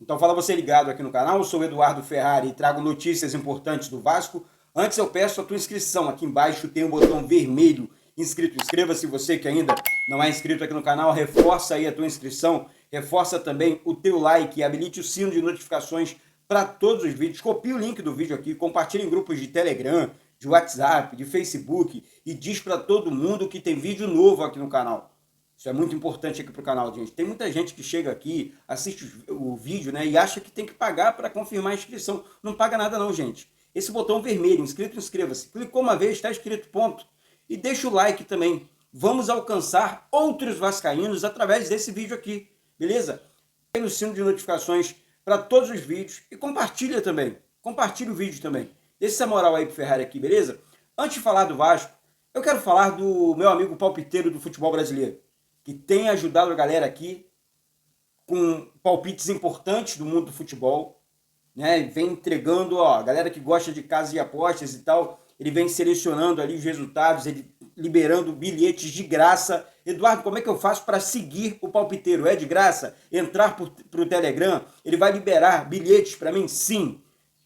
Então fala você ligado aqui no canal, eu sou o Eduardo Ferrari e trago notícias importantes do Vasco. Antes eu peço a tua inscrição, aqui embaixo tem um botão vermelho inscrito. Inscreva-se você que ainda não é inscrito aqui no canal, reforça aí a tua inscrição, reforça também o teu like e habilite o sino de notificações para todos os vídeos. Copie o link do vídeo aqui, compartilhe em grupos de Telegram, de WhatsApp, de Facebook e diz para todo mundo que tem vídeo novo aqui no canal. Isso é muito importante aqui para o canal, gente. Tem muita gente que chega aqui, assiste o vídeo, né, e acha que tem que pagar para confirmar a inscrição. Não paga nada não, gente. Esse botão vermelho, inscrito, inscreva-se. Clicou uma vez, está escrito ponto. E deixa o like também. Vamos alcançar outros vascaínos através desse vídeo aqui, beleza? Tem o sino de notificações para todos os vídeos e compartilha também. Compartilha o vídeo também. Deixa essa moral aí pro Ferrari aqui, beleza? Antes de falar do Vasco, eu quero falar do meu amigo palpiteiro do futebol brasileiro, que tem ajudado a galera aqui com palpites importantes do mundo do futebol, né? Vem entregando, ó, a galera que gosta de casas e apostas e tal, ele vem selecionando ali os resultados, ele liberando bilhetes de graça. Eduardo, como é que eu faço para seguir o palpiteiro? É de graça? Entrar para o Telegram? Ele vai liberar bilhetes para mim? Sim.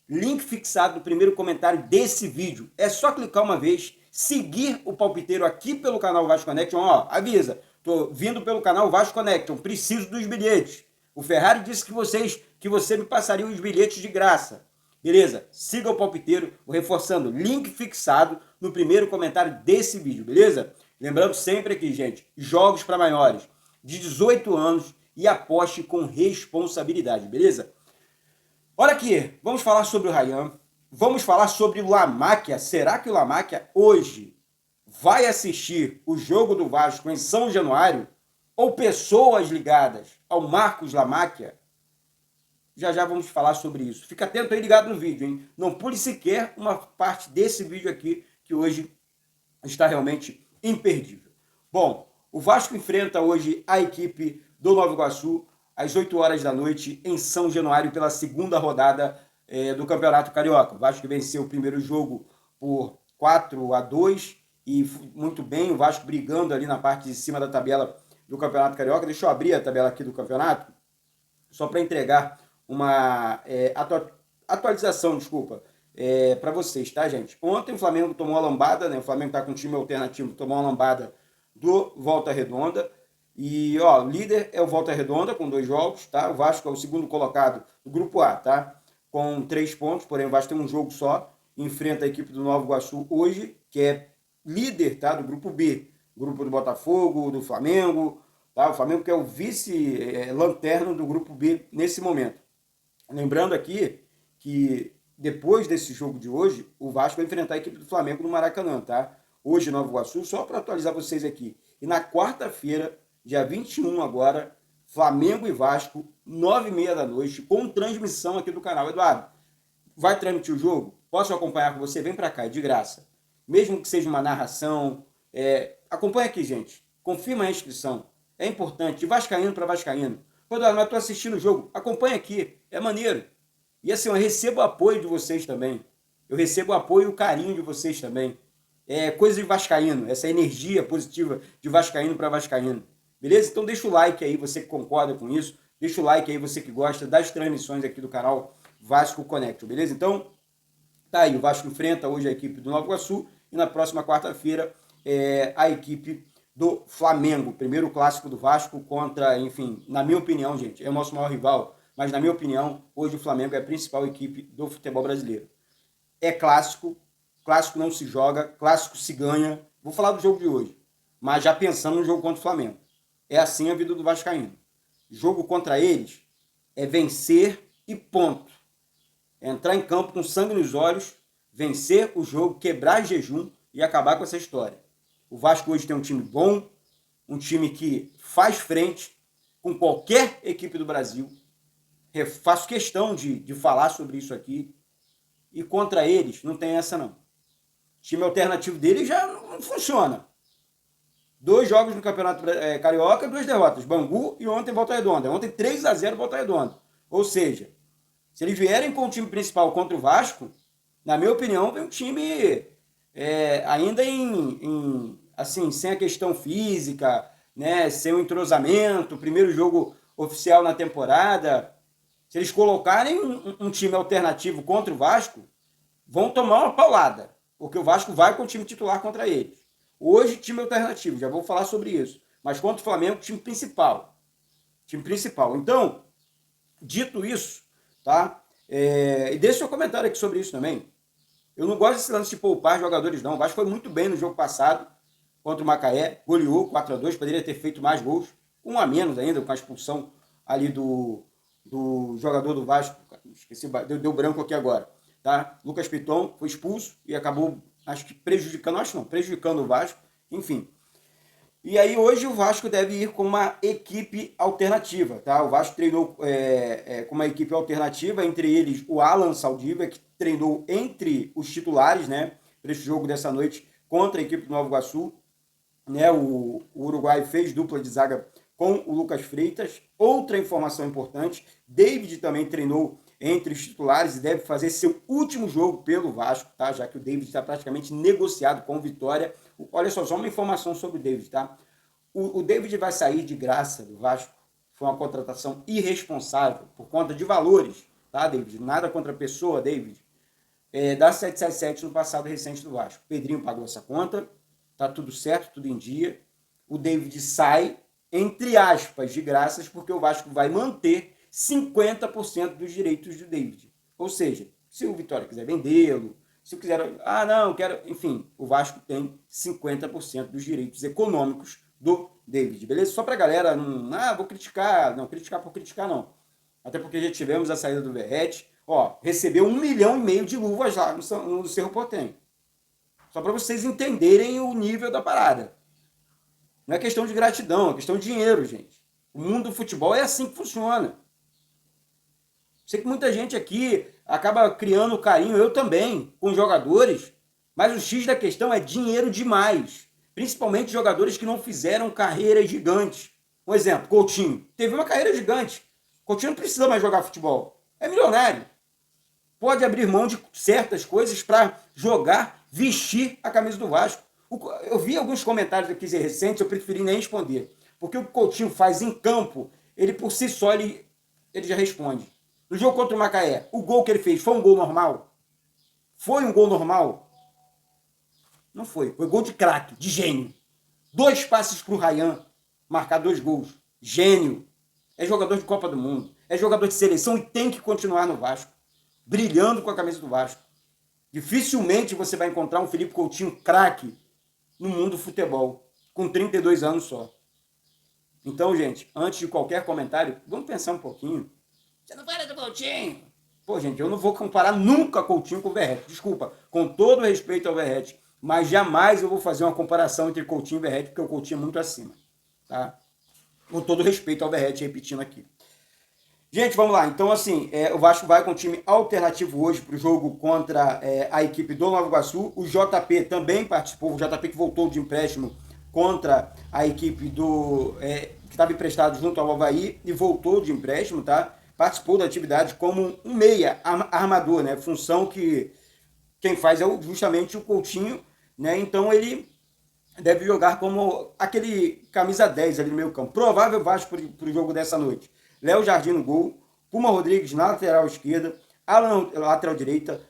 Link fixado no primeiro comentário desse vídeo. É só clicar uma vez, seguir o palpiteiro aqui pelo canal Vasco Connection. Ó, avisa, tô vindo pelo canal Vasco Connection, preciso dos bilhetes. O Ferrari disse que você me passaria os bilhetes de graça. Beleza? Siga o palpiteiro, reforçando, link fixado no primeiro comentário desse vídeo, beleza? Lembrando sempre aqui, gente, jogos para maiores de 18 anos e aposte com responsabilidade, beleza? Olha aqui, vamos falar sobre o Ryan, vamos falar sobre o Lamáquia. Será que o Lamáquia hoje vai assistir o jogo do Vasco em São Januário? Ou pessoas ligadas ao Marcos Lamáquia? Já já vamos falar sobre isso. Fica atento aí, ligado no vídeo, hein? Não pule sequer uma parte desse vídeo aqui, que hoje está realmente imperdível. Bom, o Vasco enfrenta hoje a equipe do Nova Iguaçu às 8 horas da noite em São Januário pela segunda rodada do Campeonato Carioca. O Vasco venceu o primeiro jogo por 4-2 e muito bem, o Vasco brigando ali na parte de cima da tabela do Campeonato Carioca. Deixa eu abrir a tabela aqui do campeonato, só para entregar uma atualização, desculpa, para vocês, tá, gente? Ontem o Flamengo tomou uma lambada, né? O Flamengo tá com um time alternativo, tomou uma lambada do Volta Redonda. E, ó, o líder é o Volta Redonda com 2 jogos, tá? O Vasco é o segundo colocado do Grupo A, tá? Com 3 pontos, porém o Vasco tem um jogo só. Enfrenta a equipe do Nova Iguaçu hoje, que é líder, tá? Do Grupo B. Grupo do Botafogo, do Flamengo, tá? O Flamengo que é o vice-lanterno do Grupo B nesse momento. Lembrando aqui que depois desse jogo de hoje, o Vasco vai enfrentar a equipe do Flamengo no Maracanã, tá? Hoje, Nova Iguaçu, só para atualizar vocês aqui. E na quarta-feira, dia 21 agora, Flamengo e Vasco, 9h30 da noite, com transmissão aqui do canal. Eduardo, vai transmitir o jogo? Posso acompanhar com você? Vem para cá, é de graça. Mesmo que seja uma narração, acompanha aqui, gente. Confirma a inscrição. É importante, de vascaíno para vascaíno. Eduardo, mas estou assistindo o jogo. Acompanha aqui, é maneiro. E assim, eu recebo o apoio de vocês também. Eu recebo o apoio e o carinho de vocês também. É coisa de vascaíno, essa energia positiva de vascaíno para vascaíno. Beleza? Então deixa o like aí, você que concorda com isso. Deixa o like aí, você que gosta das transmissões aqui do canal Vasco Connection, beleza? Então, tá aí, o Vasco enfrenta hoje a equipe do Nova Iguaçu e na próxima quarta-feira a equipe do Flamengo. Primeiro clássico do Vasco contra, enfim, na minha opinião, gente, é o nosso maior rival, mas na minha opinião, hoje o Flamengo é a principal equipe do futebol brasileiro. É clássico, clássico não se joga, clássico se ganha. Vou falar do jogo de hoje, mas já pensando no jogo contra o Flamengo. É assim a vida do vascaíno. Jogo contra eles é vencer e ponto. É entrar em campo com sangue nos olhos, vencer o jogo, quebrar jejum e acabar com essa história. O Vasco hoje tem um time bom, um time que faz frente com qualquer equipe do Brasil. Faço questão de falar sobre isso aqui. E contra eles não tem essa não. O time alternativo dele já não funciona. 2 jogos no Campeonato Carioca, 2 derrotas. Bangu e ontem Volta Redonda. Ontem 3-0 Volta Redonda. Ou seja, se eles vierem com o time principal contra o Vasco, na minha opinião, vem um time ainda assim, sem a questão física, né, sem o entrosamento, primeiro jogo oficial na temporada. Se eles colocarem um time alternativo contra o Vasco, vão tomar uma paulada, porque o Vasco vai com o time titular contra eles. Hoje, time alternativo, já vou falar sobre isso. Mas contra o Flamengo, time principal. Time principal. Então, dito isso, tá? E deixa seu comentário aqui sobre isso também. Eu não gosto desse lance de poupar jogadores, não. O Vasco foi muito bem no jogo passado contra o Macaé, goleou 4-2, poderia ter feito mais gols, um a menos ainda, com a expulsão ali do jogador do Vasco, esqueci, deu branco aqui agora, tá? Lucas Piton foi expulso e acabou, prejudicando o Vasco, enfim. E aí hoje o Vasco deve ir com uma equipe alternativa, tá? O Vasco treinou com uma equipe alternativa, entre eles o Alan Saldívar, que treinou entre os titulares, né? Para esse jogo dessa noite contra a equipe do Nova Iguaçu, né? O Uruguai fez dupla de zaga com o Lucas Freitas. Outra informação importante, David também treinou entre os titulares e deve fazer seu último jogo pelo Vasco, tá? Já que o David está praticamente negociado com o Vitória. Olha só uma informação sobre o David, tá? O David vai sair de graça do Vasco. Foi uma contratação irresponsável por conta de valores, tá, David? Nada contra a pessoa, David. Da 777 no passado recente do Vasco. Pedrinho pagou essa conta, tá tudo certo, tudo em dia. O David sai, entre aspas, de graças, porque o Vasco vai manter 50% dos direitos do David. Ou seja, se o Vitória quiser vendê-lo, se quiser, enfim, o Vasco tem 50% dos direitos econômicos do David, beleza? Só pra galera não, vou criticar, não, criticar por criticar não. Até porque já tivemos a saída do Verratti, recebeu 1,5 milhão de luvas lá no Cerro Porteño. Só para vocês entenderem o nível da parada. Não é questão de gratidão, é questão de dinheiro, gente. O mundo do futebol é assim que funciona. Sei que muita gente aqui acaba criando carinho, eu também, com jogadores, mas o X da questão é dinheiro demais. Principalmente jogadores que não fizeram carreiras gigantes. Um exemplo, Coutinho. Teve uma carreira gigante. Coutinho não precisa mais jogar futebol. É milionário. Pode abrir mão de certas coisas para jogar, vestir a camisa do Vasco. Eu vi alguns comentários aqui recentes, eu preferi nem responder. Porque o que o Coutinho faz em campo, ele por si só, ele já responde. No jogo contra o Macaé, o gol que ele fez foi um gol normal? Foi um gol normal? Não foi. Foi gol de craque, de gênio. 2 passes para o Ryan, marcar 2 gols. Gênio. É jogador de Copa do Mundo. É jogador de seleção e tem que continuar no Vasco. Brilhando com a camisa do Vasco. Dificilmente você vai encontrar um Felipe Coutinho craque no mundo do futebol. Com 32 anos só. Então, gente, antes de qualquer comentário, vamos pensar um pouquinho. Você não fala do Coutinho? Pô, gente, eu não vou comparar nunca Coutinho com o Verratti. Desculpa, com todo respeito ao Verratti. Mas jamais eu vou fazer uma comparação entre Coutinho e Verratti, porque o Coutinho é muito acima. Tá? Com todo respeito ao Verratti, repetindo aqui. Gente, vamos lá. Então, assim, o Vasco vai com um time alternativo hoje para o jogo contra a equipe do Nova Iguaçu. O JP também participou, o JP que voltou de empréstimo contra a equipe que estava emprestado junto ao Avaí e voltou de empréstimo, tá? Participou da atividade como um meia armador, né? Função que quem faz é justamente o Coutinho, né? Então ele deve jogar como aquele camisa 10 ali no meio campo. Provável Vasco para o jogo dessa noite. Léo Jardim no gol, Puma Rodrigues na lateral esquerda, Alan na lateral direita,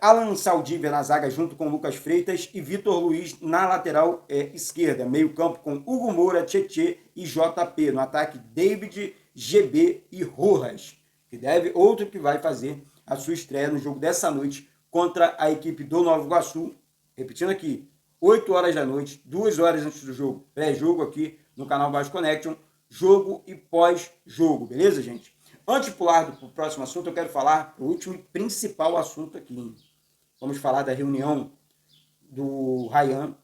Alan Saldívar na zaga junto com Lucas Freitas e Vitor Luiz na lateral esquerda. Meio campo com Hugo Moura, Tietê e JP. No ataque, David, GB e Rojas. Outro que vai fazer a sua estreia no jogo dessa noite contra a equipe do Nova Iguaçu. Repetindo aqui, 8 horas da noite, 2 horas antes do jogo. Pré-jogo aqui no canal Vasco Connection. Jogo e pós-jogo, beleza, gente? Antes de pular para o próximo assunto, eu quero falar o último e principal assunto aqui. Vamos falar da reunião do Ryan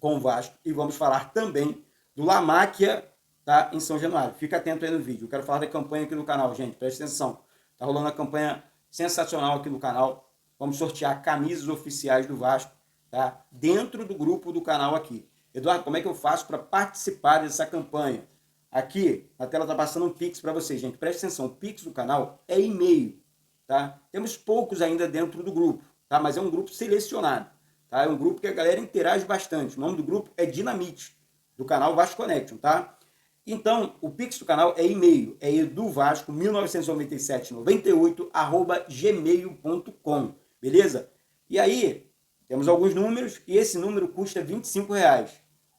com o Vasco e vamos falar também do La Máquia, tá, em São Januário. Fica atento aí no vídeo. Eu quero falar da campanha aqui no canal, gente. Presta atenção. Tá rolando uma campanha sensacional aqui no canal. Vamos sortear camisas oficiais do Vasco, tá? Dentro do grupo do canal aqui. Eduardo, como é que eu faço para participar dessa campanha? Aqui, na tela está passando um Pix para vocês, gente. Presta atenção, o Pix do canal é e-mail, tá? Temos poucos ainda dentro do grupo, tá? Mas é um grupo selecionado, tá? É um grupo que a galera interage bastante. O nome do grupo é Dinamite, do canal Vasco Connection, tá? Então, o Pix do canal é e-mail, é eduvasco199798@gmail.com, beleza? E aí, temos alguns números e esse número custa R$ 25,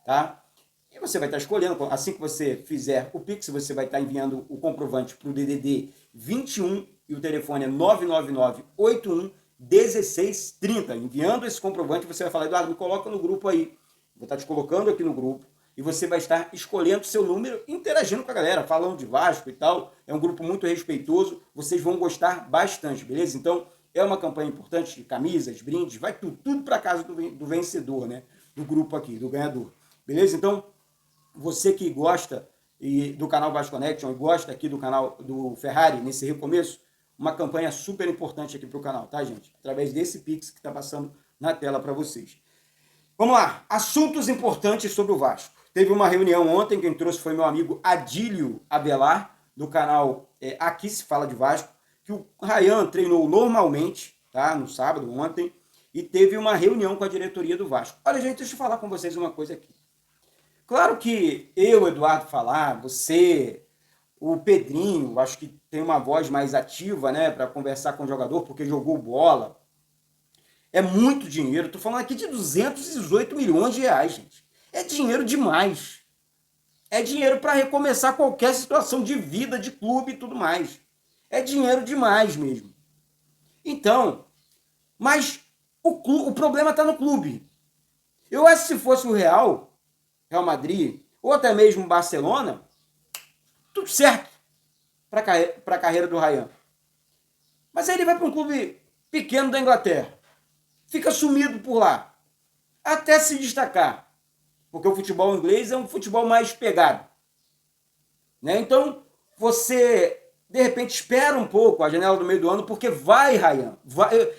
tá? E você vai estar escolhendo, assim que você fizer o Pix, você vai estar enviando o comprovante para o DDD 21 e o telefone é 999-81-1630. Enviando esse comprovante, você vai falar, Eduardo, me coloca no grupo aí. Vou estar te colocando aqui no grupo e você vai estar escolhendo o seu número, interagindo com a galera, falando de Vasco e tal. É um grupo muito respeitoso, vocês vão gostar bastante, beleza? Então, é uma campanha importante de camisas, brindes, vai tudo para casa do vencedor, né? Do grupo aqui, do ganhador. Beleza? Então, você que gosta do canal Vasco Connection e gosta aqui do canal do Ferrari, nesse recomeço, uma campanha super importante aqui para o canal, tá, gente? Através desse Pix que está passando na tela para vocês. Vamos lá, assuntos importantes sobre o Vasco. Teve uma reunião ontem, quem trouxe foi meu amigo Adílio Abelar, do canal Aqui Se Fala de Vasco, que o Ryan treinou normalmente, tá, no sábado, ontem, e teve uma reunião com a diretoria do Vasco. Olha, gente, deixa eu falar com vocês uma coisa aqui. Claro que eu, Eduardo, falar, você, o Pedrinho, acho que tem uma voz mais ativa, né, para conversar com o jogador, porque jogou bola. É muito dinheiro. Estou falando aqui de 218 milhões de reais, gente. É dinheiro demais. É dinheiro para recomeçar qualquer situação de vida, de clube e tudo mais. É dinheiro demais mesmo. Então, mas o problema está no clube. Eu acho que se fosse o Real Madrid, ou até mesmo o Barcelona, tudo certo para a carreira do Ryan. Mas aí ele vai para um clube pequeno da Inglaterra. Fica sumido por lá. Até se destacar. Porque o futebol inglês é um futebol mais pegado. Né? Então, você, de repente, espera um pouco a janela do meio do ano, porque vai, Ryan.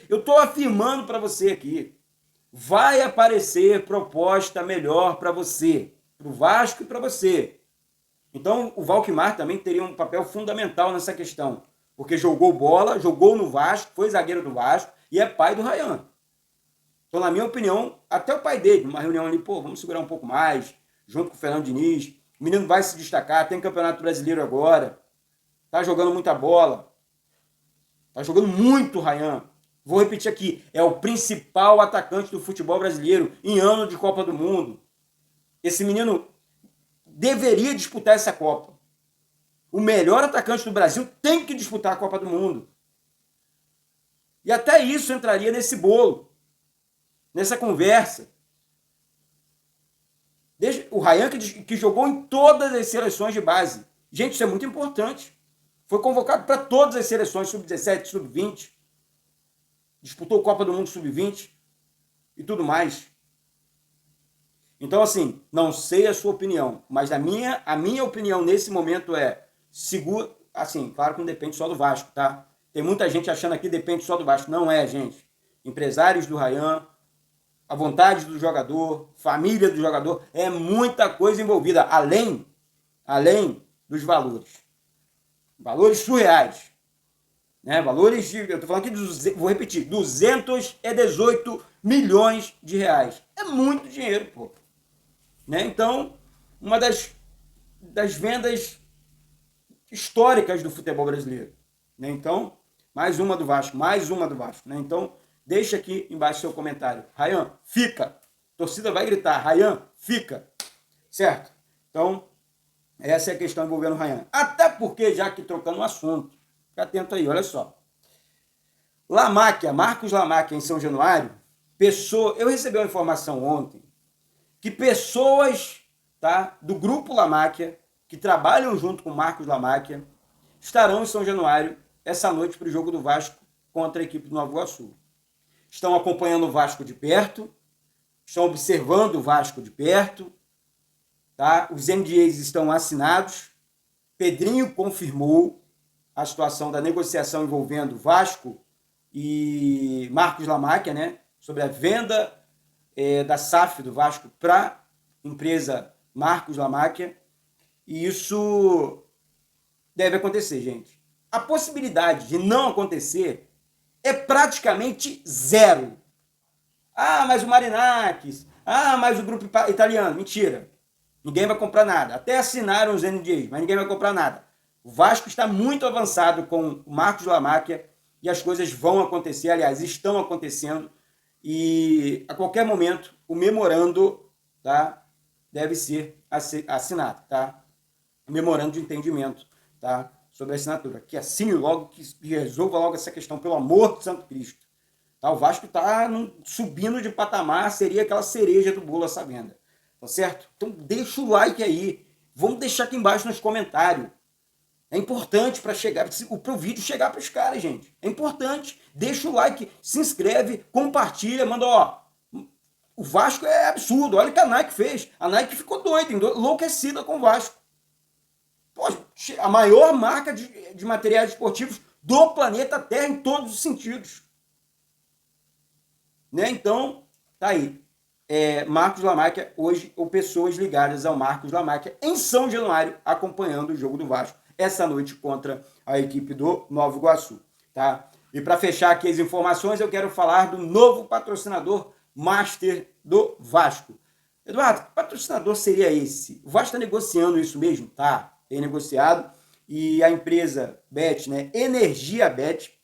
Eu estou afirmando para você aqui. Vai aparecer proposta melhor para você. Para o Vasco e para você. Então, o Valquimar também teria um papel fundamental nessa questão. Porque jogou bola, jogou no Vasco, foi zagueiro do Vasco e é pai do Ryan. Então, na minha opinião, até o pai dele, numa reunião ali, vamos segurar um pouco mais, junto com o Fernando Diniz. O menino vai se destacar, tem Campeonato Brasileiro agora. Tá jogando muita bola. Tá jogando muito, Ryan. Vou repetir aqui, é o principal atacante do futebol brasileiro em ano de Copa do Mundo. Esse menino deveria disputar essa Copa. O melhor atacante do Brasil tem que disputar a Copa do Mundo. E até isso entraria nesse bolo, nessa conversa. O Ryan que jogou em todas as seleções de base. Gente, isso é muito importante. Foi convocado para todas as seleções, sub-17, sub-20. Disputou a Copa do Mundo sub-20 e tudo mais. Então, assim, não sei a sua opinião, mas a minha opinião nesse momento é seguro. Assim, claro que não depende só do Vasco, tá? Tem muita gente achando aqui que depende só do Vasco. Não é, gente. Empresários do Ryan, a vontade do jogador, família do jogador, é muita coisa envolvida, além dos valores. Valores surreais. Né? Valores de, eu estou falando aqui, vou repetir, 218 milhões de reais. É muito dinheiro, pô. Né? Então, uma das vendas históricas do futebol brasileiro. Né? Então, mais uma do Vasco. Né? Então, deixa aqui embaixo seu comentário. Ryan, fica. A torcida vai gritar. Ryan, fica. Certo? Então, essa é a questão envolvendo o Ryan. Até porque, já que trocando o assunto, fica atento aí, olha só. Lamáquia, Marcos Lamáquia, em São Januário, eu recebi uma informação ontem que pessoas, tá, do grupo Lamáquia, que trabalham junto com Marcos Lamáquia, estarão em São Januário essa noite para o jogo do Vasco contra a equipe do Nova Iguaçu. Estão acompanhando o Vasco de perto, estão observando o Vasco de perto, tá? Os NDAs estão assinados. Pedrinho confirmou a situação da negociação envolvendo Vasco e Marcos Lamáquia, né? Sobre a venda da SAF do Vasco para a empresa Marcos Lamáquia. E isso deve acontecer, gente. A possibilidade de não acontecer é praticamente zero. Ah, mas o Marinakis. Ah, mas o grupo italiano. Mentira. Ninguém vai comprar nada. Até assinaram os NDAs, mas ninguém vai comprar nada. O Vasco está muito avançado com o Marcos Lamáquia e as coisas vão acontecer, aliás, estão acontecendo, e a qualquer momento o memorando, tá, deve ser assinado, tá? Memorando de entendimento, tá, sobre a assinatura. Que assine logo, que resolva logo essa questão, pelo amor de Santo Cristo. Tá? O Vasco está subindo de patamar, seria aquela cereja do bolo essa venda. Tá certo? Então deixa o like aí. Vamos deixar aqui embaixo nos comentários. É importante para chegar, para o vídeo chegar para os caras, gente. É importante. Deixa o like, se inscreve, compartilha, manda, ó. O Vasco é absurdo. Olha o que a Nike fez. A Nike ficou doida, enlouquecida com o Vasco. Pô, a maior marca de materiais esportivos do planeta Terra em todos os sentidos. Né? Então, tá aí. Marcos Lamáquia hoje, ou pessoas ligadas ao Marcos Lamáquia em São Januário, acompanhando o jogo do Vasco essa noite contra a equipe do Nova Iguaçu. Tá? E para fechar aqui as informações, eu quero falar do novo patrocinador master do Vasco. Eduardo, que patrocinador seria esse? O Vasco está negociando isso mesmo? Tá, tem negociado. E a empresa Bet, né, Energia Bet,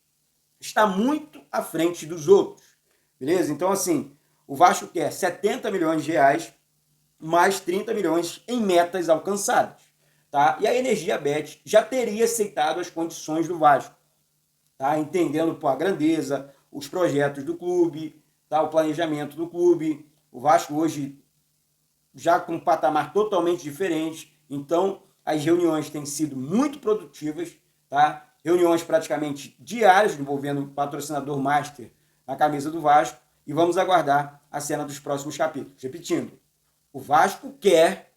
está muito à frente dos outros. Beleza? Então, assim, o Vasco quer 70 milhões de reais mais 30 milhões em metas alcançadas. Tá? E a Energia Bet já teria aceitado as condições do Vasco. Tá? Entendendo a grandeza, os projetos do clube, tá? O planejamento do clube. O Vasco hoje já com um patamar totalmente diferente. Então, as reuniões têm sido muito produtivas. Tá? Reuniões praticamente diárias envolvendo o patrocinador master na camisa do Vasco, e vamos aguardar a cena dos próximos capítulos. Repetindo, o Vasco quer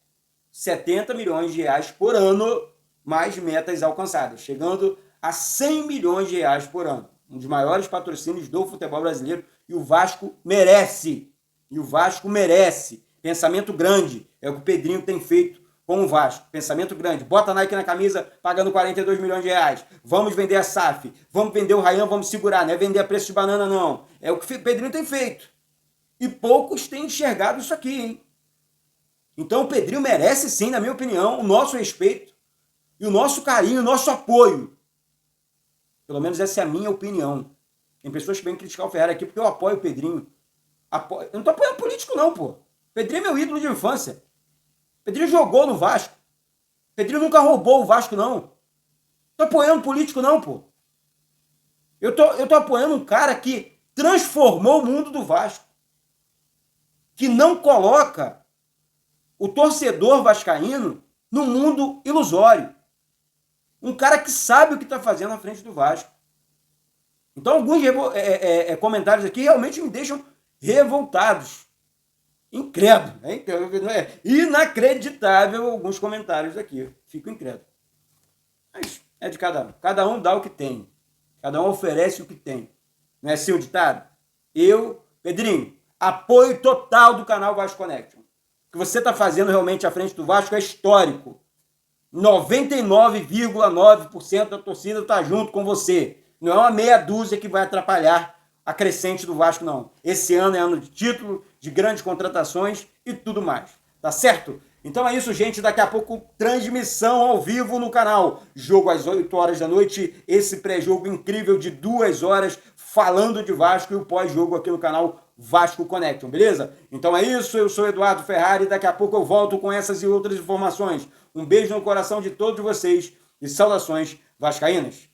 70 milhões de reais por ano, mais metas alcançadas, chegando a 100 milhões de reais por ano. Um dos maiores patrocínios do futebol brasileiro, e o Vasco merece. E o Vasco merece. Pensamento grande, é o que o Pedrinho tem feito com o Vasco. Pensamento grande. Bota a Nike na camisa pagando 42 milhões de reais. Vamos vender a SAF. Vamos vender o Ryan, vamos segurar. Não é vender a preço de banana, não. É o que o Pedrinho tem feito. E poucos têm enxergado isso aqui, hein? Então o Pedrinho merece, sim, na minha opinião, o nosso respeito e o nosso carinho, o nosso apoio. Pelo menos essa é a minha opinião. Tem pessoas que vêm criticar o Ferrari aqui porque eu apoio o Pedrinho. Eu não tô apoiando político, não, pô. Pedrinho é meu ídolo de infância. Pedrinho jogou no Vasco. Pedrinho nunca roubou o Vasco, não. Tô apoiando político, não, pô. Eu tô apoiando um cara que transformou o mundo do Vasco. Que não coloca o torcedor vascaíno no mundo ilusório. Um cara que sabe o que está fazendo na frente do Vasco. Então, alguns comentários aqui realmente me deixam revoltados. Incrédulo. É inacreditável alguns comentários aqui. Fico incrédulo. Mas é de cada um. Cada um dá o que tem. Cada um oferece o que tem. Não é assim o ditado? Eu, Pedrinho, apoio total do canal Vasco Connection. O que você está fazendo realmente à frente do Vasco é histórico. 99,9% da torcida está junto com você. Não é uma meia dúzia que vai atrapalhar a crescente do Vasco, não. Esse ano é ano de título, de grandes contratações e tudo mais. Tá certo? Então é isso, gente. Daqui a pouco, transmissão ao vivo no canal. Jogo às 8 horas da noite. Esse pré-jogo incrível de 2 horas falando de Vasco, e o pós-jogo aqui no canal Vasco Connection, beleza? Então é isso. Eu sou Eduardo Ferrari. Daqui a pouco eu volto com essas e outras informações. Um beijo no coração de todos vocês e saudações vascaínas.